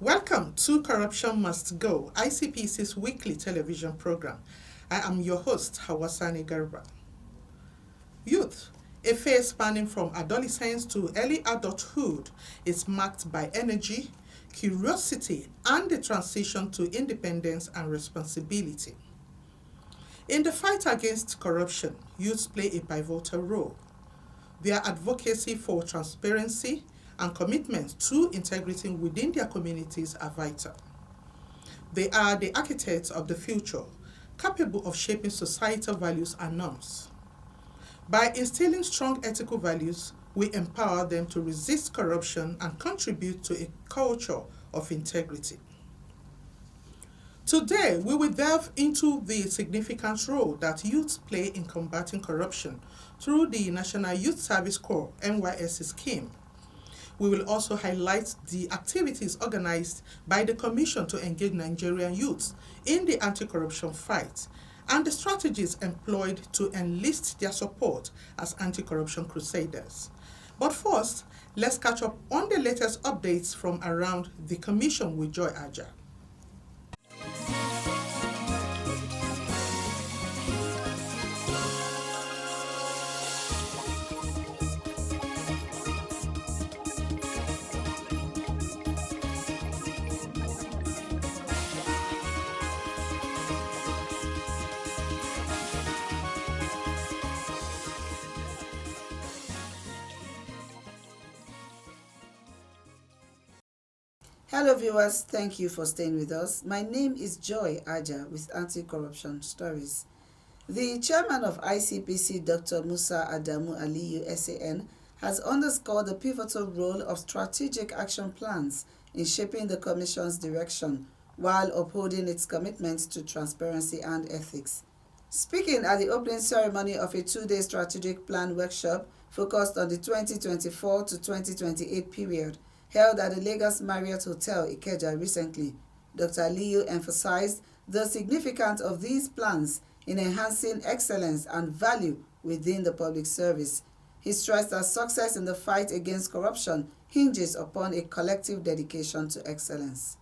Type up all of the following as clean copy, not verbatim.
Welcome to Corruption Must Go, ICPC's weekly television program. I am your host, Hawasani Garba. Youth, a phase spanning from adolescence to early adulthood, is marked by energy, curiosity, and the transition to independence and responsibility. In the fight against corruption, youth play a pivotal role. Their advocacy for transparency and commitment to integrity within their communities are vital. They are the architects of the future, capable of shaping societal values and norms. By instilling strong ethical values, we empower them to resist corruption and contribute to a culture of integrity. Today, we will delve into the significant role that youth play in combating corruption through the National Youth Service Corps (NYSC) scheme. We will also highlight the activities organized by the Commission to engage Nigerian youths in the anti-corruption fight and the strategies employed to enlist their support as anti-corruption crusaders. But first, let's catch up on the latest updates from around the Commission with Joy Aja. Hello viewers, thank you for staying with us. My name is Joy Aja with Anti-Corruption Stories. The chairman of ICPC, Dr. Musa Adamu Aliyu SAN, has underscored the pivotal role of strategic action plans in shaping the Commission's direction while upholding its commitment to transparency and ethics. Speaking at the opening ceremony of a two-day strategic plan workshop focused on the 2024 to 2028 period, held at the Lagos Marriott Hotel, Ikeja recently, Dr. Aliyu emphasized the significance of these plans in enhancing excellence and value within the public service. He stressed that success in the fight against corruption hinges upon a collective dedication to excellence.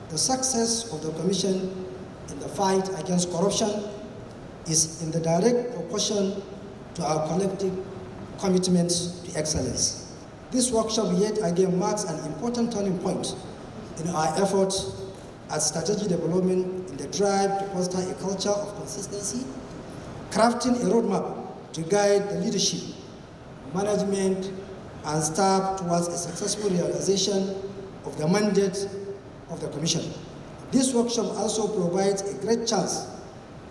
The success of the Commission in the fight against corruption is in the direct proportion to our collective commitment to excellence. This workshop yet again marks an important turning point in our efforts at strategic development in the drive to foster a culture of consistency, crafting a roadmap to guide the leadership, management, and staff towards a successful realization of the mandate of the Commission. This workshop also provides a great chance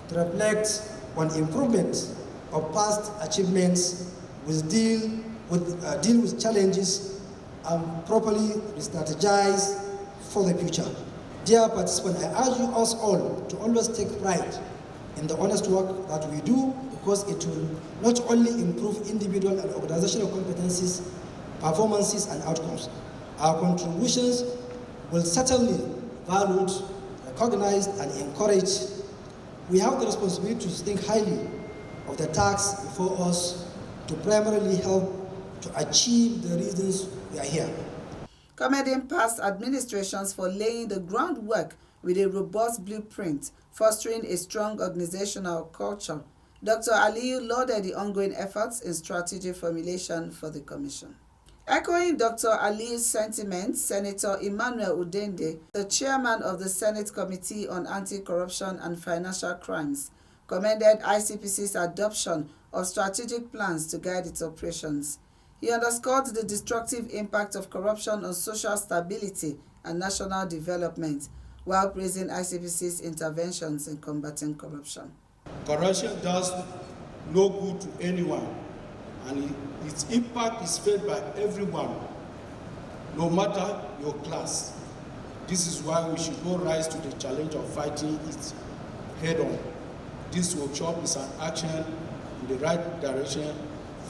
to reflect on improvement of past achievements, deal with challenges, and properly strategize for the future. Dear participants, I urge us all to always take pride in the honest work that we do, because it will not only improve individual and organizational competencies, performances, and outcomes. Our contributions will certainly be valued, recognized, and encouraged. We have the responsibility to think highly of the tasks before us to primarily help to achieve the reasons we are here. Commending past administrations for laying the groundwork with a robust blueprint, fostering a strong organizational culture, Dr. Aliyu lauded the ongoing efforts in strategy formulation for the Commission. Echoing Dr. Aliyu's sentiments, Senator Emmanuel Udende, the chairman of the Senate Committee on Anti-Corruption and Financial Crimes, commended ICPC's adoption of strategic plans to guide its operations. He underscored the destructive impact of corruption on social stability and national development, while praising ICPC's interventions in combating corruption. Corruption does no good to anyone, and its impact is felt by everyone, no matter your class. This is why we should all rise to the challenge of fighting it head-on. This workshop is an action in the right direction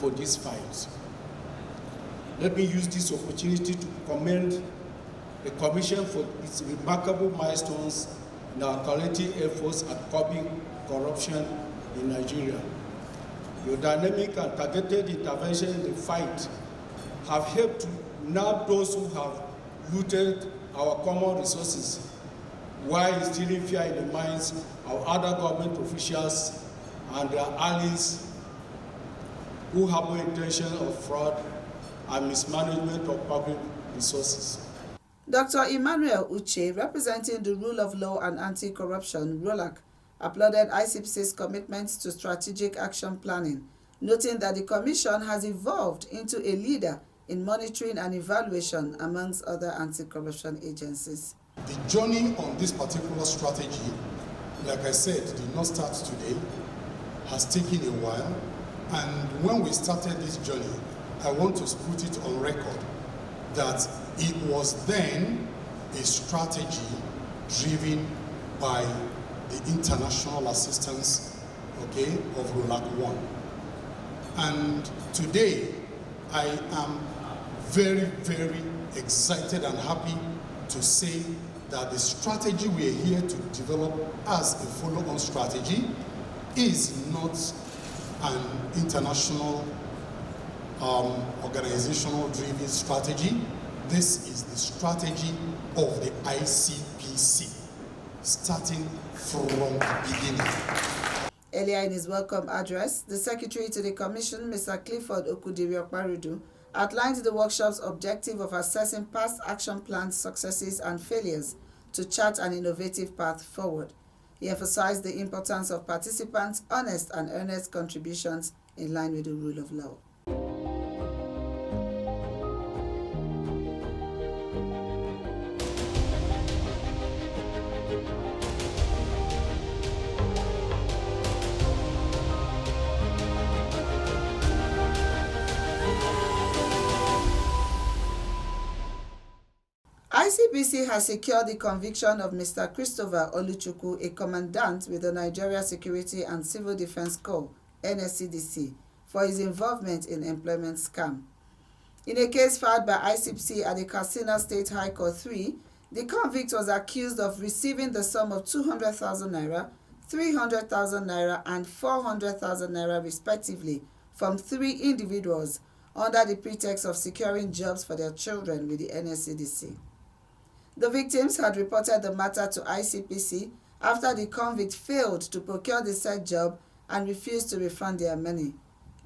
for this fight. Let me use this opportunity to commend the Commission for its remarkable milestones in our collective efforts at curbing corruption in Nigeria. Your dynamic and targeted intervention in the fight have helped to nab those who have looted our common resources while instilling fear in the minds of other government officials and their allies who have no intention of fraud and mismanagement of public resources. Dr. Emmanuel Uche, representing the Rule of Law and Anti-Corruption, ROLAC, applauded ICPC's commitment to strategic action planning, noting that the Commission has evolved into a leader in monitoring and evaluation amongst other anti-corruption agencies. The journey on this particular strategy, like I said, did not start today, has taken a while, and when we started this journey, I want to put it on record that it was then a strategy driven by the international assistance, okay, of ROLAC 1. And today, I am very, very excited and happy to say that the strategy we are here to develop as a follow-on strategy is not an international organizational driven strategy. This is the strategy of the ICPC, starting from the beginning. Earlier in his welcome address, the Secretary to the Commission, Mr. Clifford Okudiri-Okparudu, outlined the workshop's objective of assessing past action plans' successes and failures to chart an innovative path forward. He emphasized the importance of participants' honest and earnest contributions in line with the rule of law. ICPC has secured the conviction of Mr. Christopher Oluchukwu, a commandant with the Nigeria Security and Civil Defense Corps, NSCDC, for his involvement in employment scam. In a case filed by ICPC at the Katsina State High Court 3, the convict was accused of receiving the sum of 200,000 naira, 300,000 naira, and 400,000 naira respectively from 3 individuals under the pretext of securing jobs for their children with the NSCDC. The victims had reported the matter to ICPC after the convict failed to procure the said job and refused to refund their money.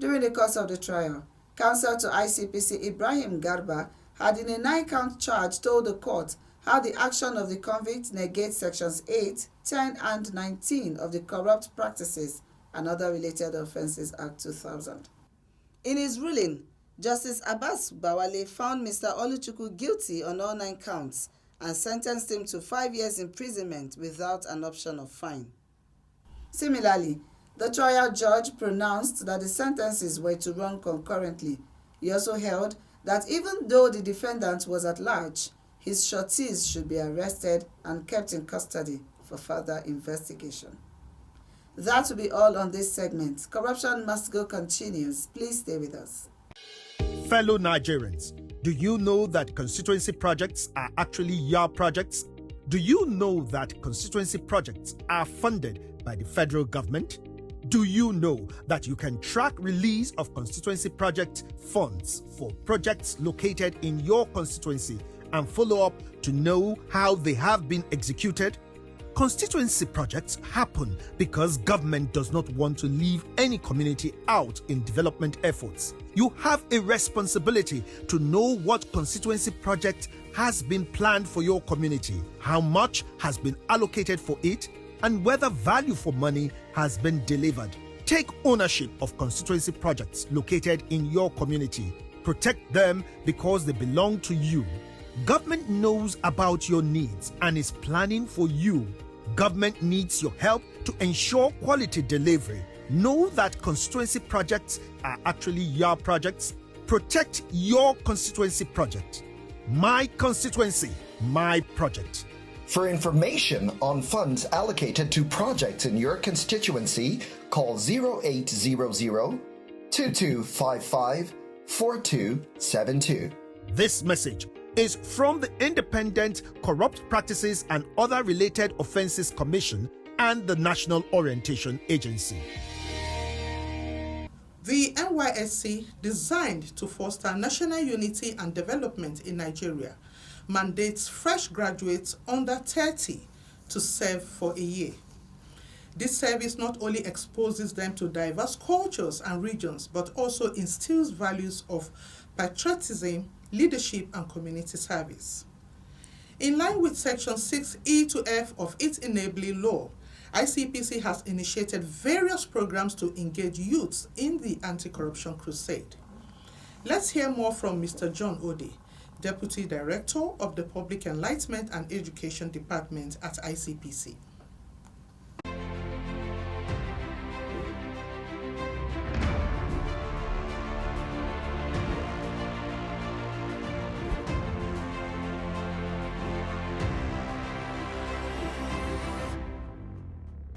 During the course of the trial, counsel to ICPC Ibrahim Garba had in a 9-count charge told the court how the action of the convict negates sections 8, 10, and 19 of the Corrupt Practices and Other Related Offences Act 2000. In his ruling, Justice Abbas Bawale found Mr. Oluchukwu guilty on all 9 counts and sentenced him to 5 years imprisonment without an option of fine. Similarly, the trial judge pronounced that the sentences were to run concurrently. He also held that even though the defendant was at large, his sureties should be arrested and kept in custody for further investigation. That will be all on this segment. Corruption Must Go continues. Please stay with us. Fellow Nigerians, do you know that constituency projects are actually your projects? Do you know that constituency projects are funded by the federal government? Do you know that you can track release of constituency project funds for projects located in your constituency and follow up to know how they have been executed? Constituency projects happen because government does not want to leave any community out in development efforts. You have a responsibility to know what constituency project has been planned for your community, how much has been allocated for it, and whether value for money has been delivered. Take ownership of constituency projects located in your community. Protect them because they belong to you. Government knows about your needs and is planning for you. Government needs your help to ensure quality delivery. Know that constituency projects are actually your projects. Protect your constituency project. My constituency, my project. For information on funds allocated to projects in your constituency, call 0800 2255 4272. This message is from the Independent Corrupt Practices and Other Related Offences Commission and the National Orientation Agency. The NYSC, designed to foster national unity and development in Nigeria, mandates fresh graduates under 30 to serve for a year. This service not only exposes them to diverse cultures and regions, but also instills values of patriotism, leadership, and community service. In line with Section 6E to F of its enabling law, ICPC has initiated various programs to engage youths in the anti-corruption crusade. Let's hear more from Mr. John Ode, Deputy Director of the Public Enlightenment and Education Department at ICPC.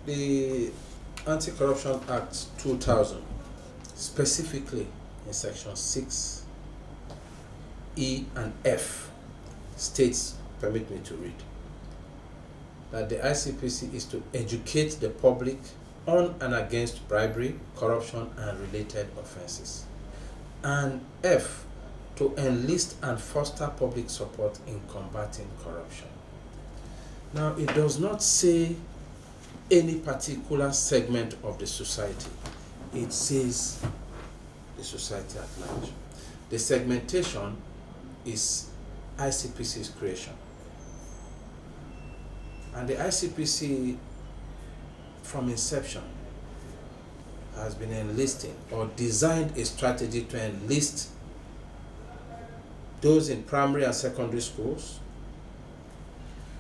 The Anti-Corruption Act 2000, specifically in Section 6E and F, states, permit me to read, that the ICPC is to educate the public on and against bribery, corruption, and related offenses. And F, to enlist and foster public support in combating corruption. Now, it does not say any particular segment of the society. It says the society at large. The segmentation is ICPC's creation. And the ICPC, from inception, has been enlisting or designed a strategy to enlist those in primary and secondary schools,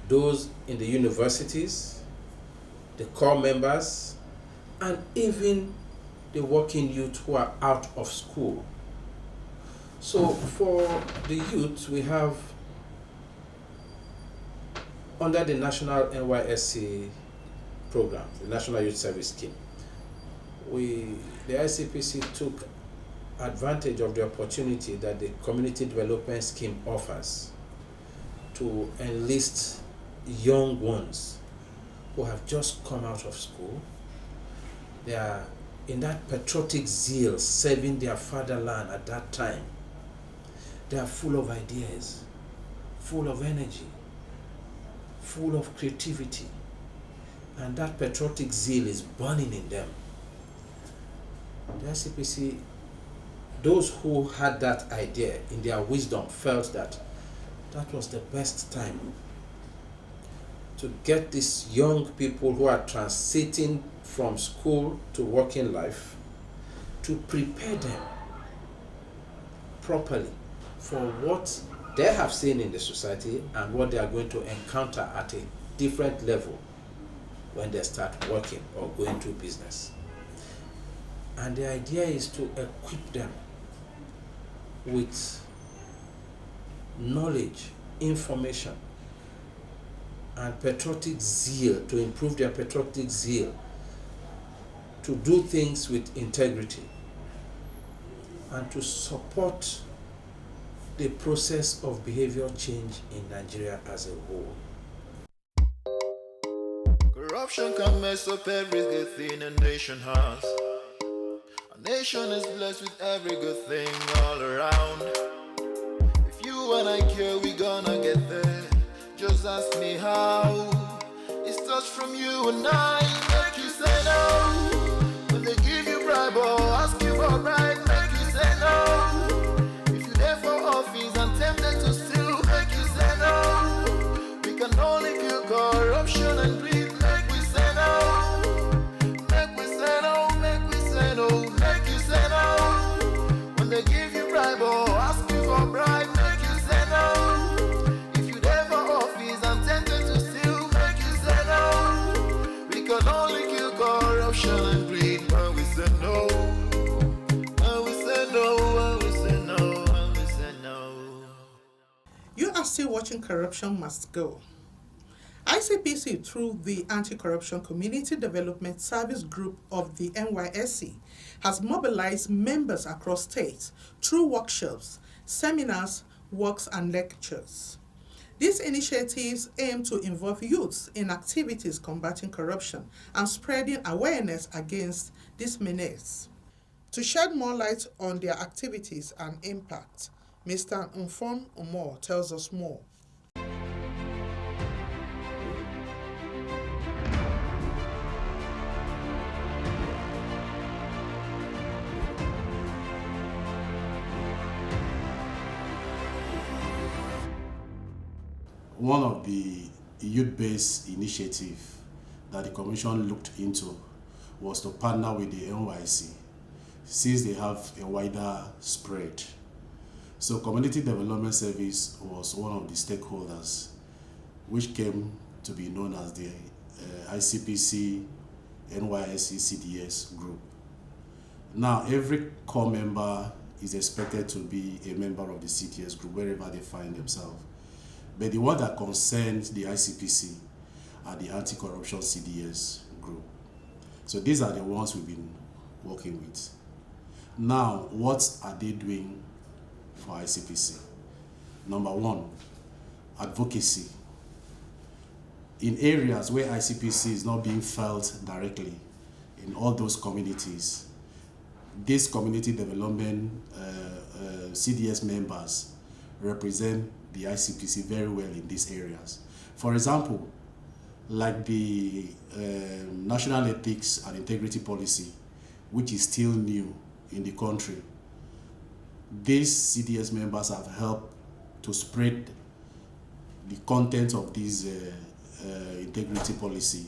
those in the universities, the core members, and even the working youth who are out of school. So for the youth, we have, under the national NYSC program, the National Youth Service Scheme, the ICPC took advantage of the opportunity that the Community Development Scheme offers to enlist young ones who have just come out of school. They are in that patriotic zeal, serving their fatherland at that time. They are full of ideas, full of energy, full of creativity, and that patriotic zeal is burning in them. The ICPC, those who had that idea in their wisdom felt that that was the best time to get these young people who are transiting from school to working life, to prepare them properly for what they have seen in the society and what they are going to encounter at a different level when they start working or going to business. And the idea is to equip them with knowledge, information, and patriotic zeal, to improve their patriotic zeal, to do things with integrity, and to support the process of behavior change in Nigeria as a whole. Corruption can mess up every good thing a nation has. A nation is blessed with every good thing all around. If you and I care, we gonna get there. Just ask me how. It starts from you and I. Make you say no. When they give you bribe or ask you for bribe, make you say no. If you're there for office and tempted to steal, make you say no. We can only kill corruption and greed. Make we say no. Make we say no. Make we say no. Make you say no. When they give you bribe or ask you for bribe, make you say no. And greed when we say no, when we say no, when we say no, when we say no. You are still watching Corruption Must Go. ICPC, through the Anti-Corruption Community Development Service Group of the NYSC, has mobilized members across states through workshops, seminars, walks, and lectures. These initiatives aim to involve youths in activities combating corruption and spreading awareness against this menace. To shed more light on their activities and impact, Mr. Nfom Umor tells us more. one of the youth-based initiative that the Commission looked into was to partner with the NYSC, since they have a wider spread. So Community Development Service was one of the stakeholders, which came to be known as the ICPC NYSC CDS group. Now, every core member is expected to be a member of the CDS group wherever they find themselves. But the one that concerns the ICPC are the anti-corruption CDS group. So these are the ones we've been working with. Now, what are they doing for ICPC? Number one, advocacy. In areas where ICPC is not being felt directly, in all those communities, these community development CDS members represent the ICPC very well in these areas. For example, like the National Ethics and Integrity Policy, which is still new in the country, these CDS members have helped to spread the content of this integrity policy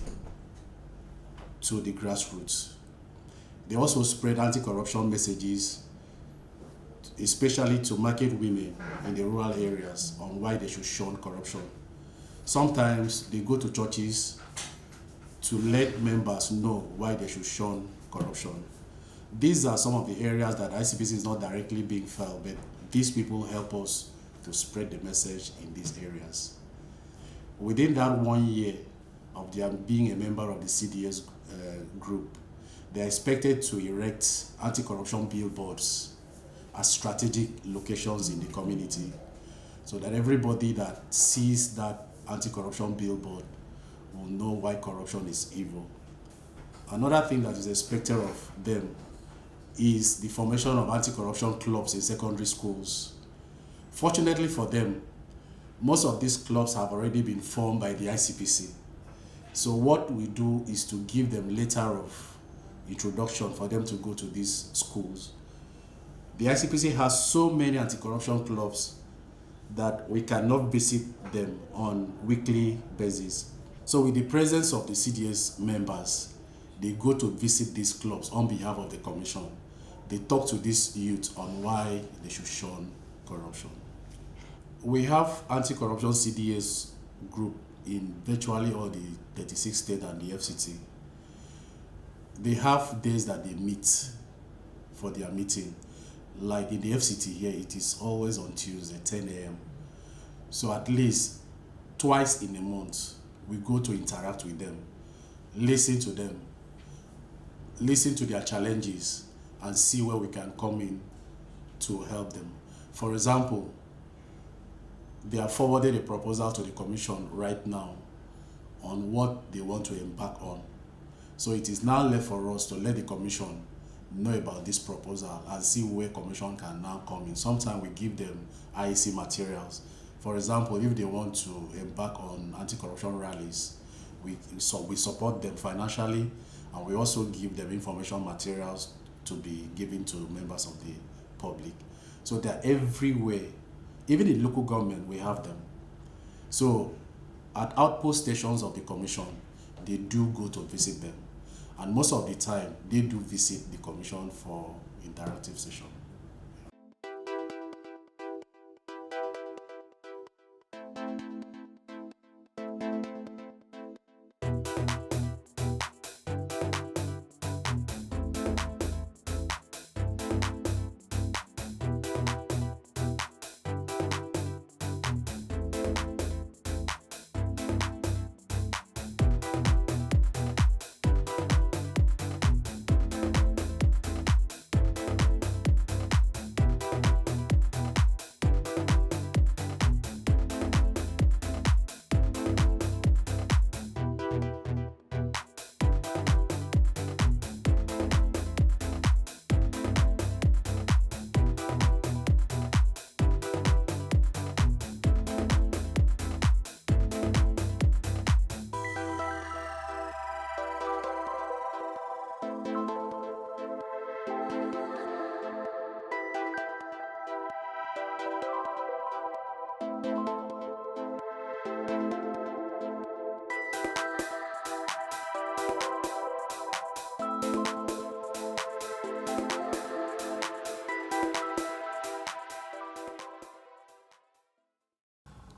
to the grassroots. They also spread anti-corruption messages, especially to market women in the rural areas on why they should shun corruption. Sometimes they go to churches to let members know why they should shun corruption. These are some of the areas that ICPC is not directly being felt, but these people help us to spread the message in these areas. Within that 1 year of their being a member of the CDS group, they are expected to erect anti-corruption billboards at strategic locations in the community, so that everybody that sees that anti-corruption billboard will know why corruption is evil. Another thing that is expected of them is the formation of anti-corruption clubs in secondary schools. Fortunately for them, most of these clubs have already been formed by the ICPC. So what we do is to give them letter of introduction for them to go to these schools. The ICPC has so many anti-corruption clubs that we cannot visit them on weekly basis. So with the presence of the CDS members, they go to visit these clubs on behalf of the Commission. They talk to these youth on why they should shun corruption. We have anti-corruption CDS group in virtually all the 36 states and the FCT. They have days that they meet for their meeting. Like in the FCT here, it is always on Tuesday, 10 a.m. So at least twice in a month, we go to interact with them, listen to them, listen to their challenges, and see where we can come in to help them. For example, they have forwarded a proposal to the Commission right now on what they want to embark on. So it is now left for us to let the Commission know about this proposal and see where Commission can now come in. Sometimes we give them IEC materials. For example, if they want to embark on anti-corruption rallies, we support them financially, and we also give them information materials to be given to members of the public. So they're everywhere. Even in local government, we have them. So at outpost stations of the Commission, they do go to visit them. And most of the time, they do visit the Commission for interactive session.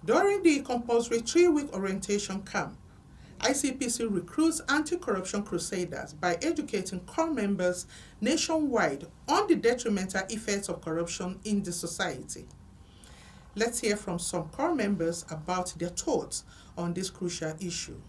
During the compulsory 3-week orientation camp, ICPC recruits anti-corruption crusaders by educating core members nationwide on the detrimental effects of corruption in the society. Let's hear from some core members about their thoughts on this crucial issue.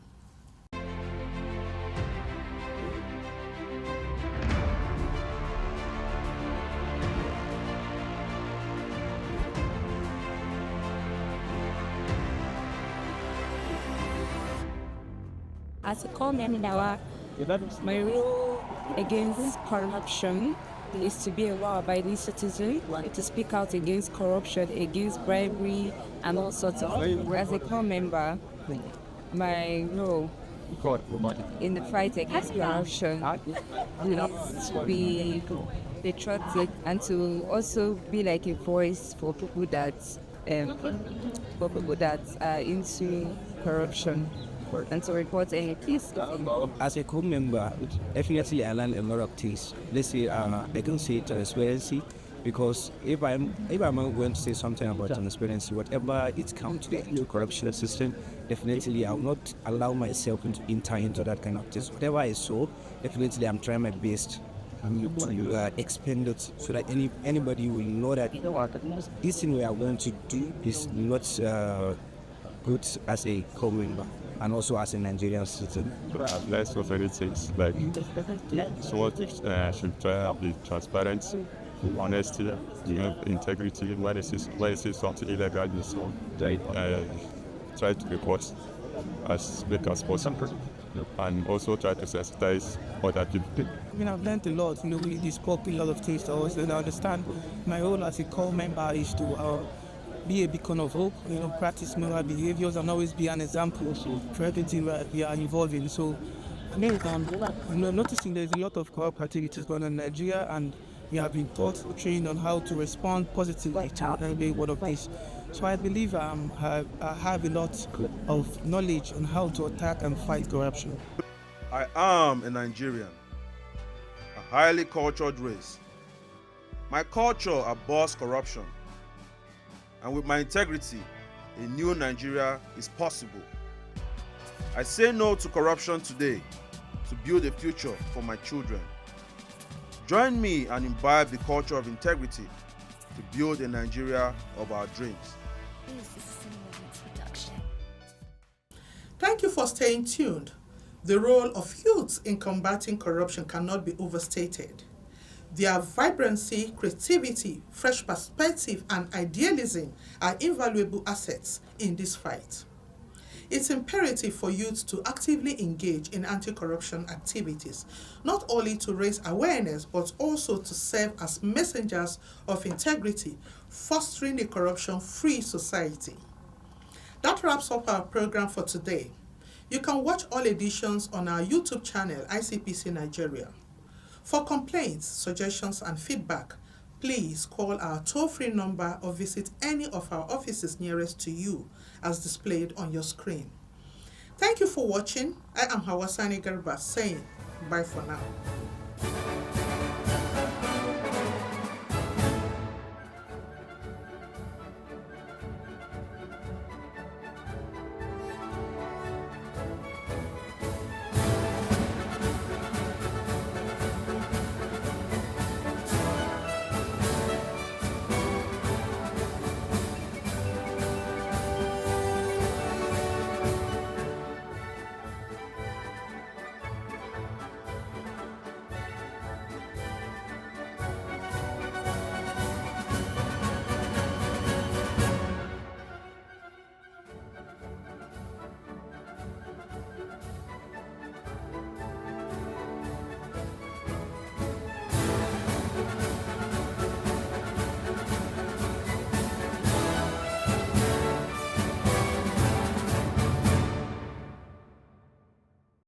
As a core member, my role against corruption is to be a law-abiding citizen, to speak out against corruption, against bribery, and all sorts of things. As a core member, my role in the fight against corruption is to be patriotic and to also be like a voice for people that are into corruption, and to report any case. As a co-member, definitely I learned a lot of things. Let's say I can say transparency, because if I'm going to say something about transparency, whatever it comes to the corruption system, definitely I will not allow myself to enter into that kind of things. Whatever I saw, definitely I'm trying my best to expand it so that anybody will know that this thing we are going to do is not good as a co-member and also as a Nigerian citizen. Less of anything, like someone should try to be transparent, honesty, integrity. When it is something illegal, so try to report as quick as possible, and also try to sensitize other people. I've learned a lot. We spoke a lot of things to us, and I understand my role as a core member is to be a beacon of hope, practice moral behaviors and always be an example for everything we are involved in. So, noticing there's a lot of corrupt activities going on in Nigeria, and we have been trained on how to respond positively to every one of this. So I believe I have a lot of knowledge on how to attack and fight corruption. I am a Nigerian, a highly cultured race. My culture abhors corruption. And with my integrity, a new Nigeria is possible. I say no to corruption today to build a future for my children. Join me and imbibe the culture of integrity to build a Nigeria of our dreams. Thank you for staying tuned. The role of youth in combating corruption cannot be overstated. Their vibrancy, creativity, fresh perspective, and idealism are invaluable assets in this fight. It's imperative for youth to actively engage in anti-corruption activities, not only to raise awareness, but also to serve as messengers of integrity, fostering a corruption-free society. That wraps up our program for today. You can watch all editions on our YouTube channel, ICPC Nigeria. For complaints, suggestions, and feedback, please call our toll-free number or visit any of our offices nearest to you as displayed on your screen. Thank you for watching. I am Hawasani Garba saying bye for now.